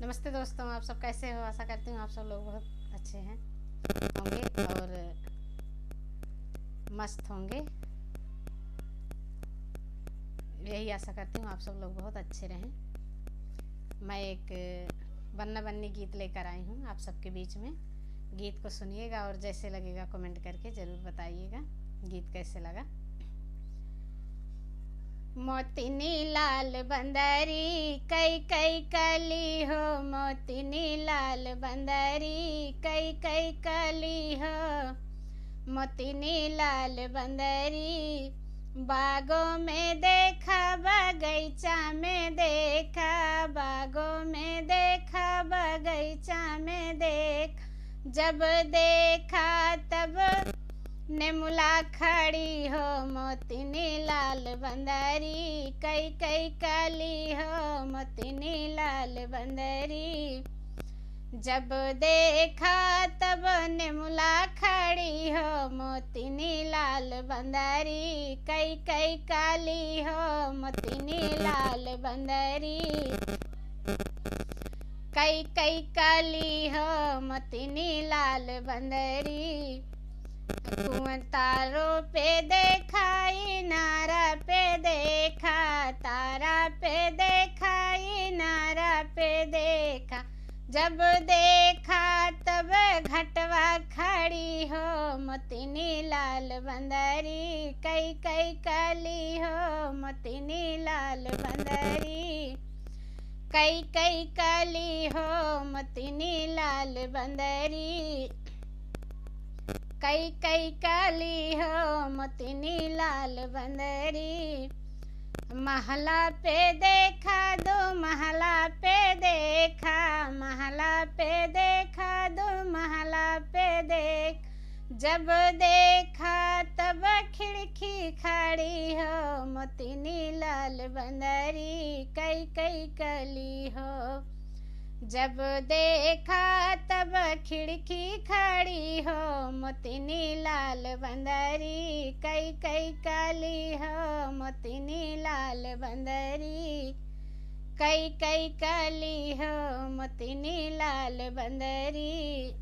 नमस्ते दोस्तों, आप सब कैसे हो। आशा करती हूँ आप सब लोग बहुत अच्छे हैं होंगे और मस्त होंगे। यही आशा करती हूँ आप सब लोग बहुत अच्छे रहें। मैं एक बन्ना बन्नी गीत लेकर आई हूँ आप सबके बीच में। गीत को सुनिएगा और जैसे लगेगा कमेंट करके ज़रूर बताइएगा गीत कैसे लगा। मोतिनी लाल बंदरी कई कई कली हो, मोतिनी लाल बंदरी कई कई कली हो। मोतिनी लाल बंदरी बागों में देखा, बगीचा में देखा, बागों में देखा, बगीचा में देखा। जब देखा तब नेमुला खड़ी हो, मोतिनी लाल बंदरी कई कई काली हो, मोतिनी लाल बंदरी। जब देखा तब नेमुला खड़ी हो, मोतिनी लाल बंदरी कई कई काली हो, मोतिनी लाल बंदरी कई कई काली हो, मोतिनी लाल बंदरी। कुआं तारों पे देखा, इनारा पे देखा, तारा पे देखा, इनारा पे देखा। जब देखा तब घटवा खड़ी हो, मोतिनी लाल बंदरी कई कई काली हो, मोतिनी लाल बंदरी कई कई काली हो, मोतिनी लाल बंदरी कई कई काली हो, मोतिनी लाल बंदरी। महला पे देखा, दो महला पे देखा, महला पे देखा, दो महला पे देख। जब देखा तब खिड़की खड़ी हो, मोतिनी लाल बंदरी कई कई कली हो। जब देखा तब खिड़की खड़ी हो, मोतिनी लाल बंदरी कई कई काली हो, मोतिनी लाल बंदरी कई कई काली हो, मोतिनी लाल बंदरी।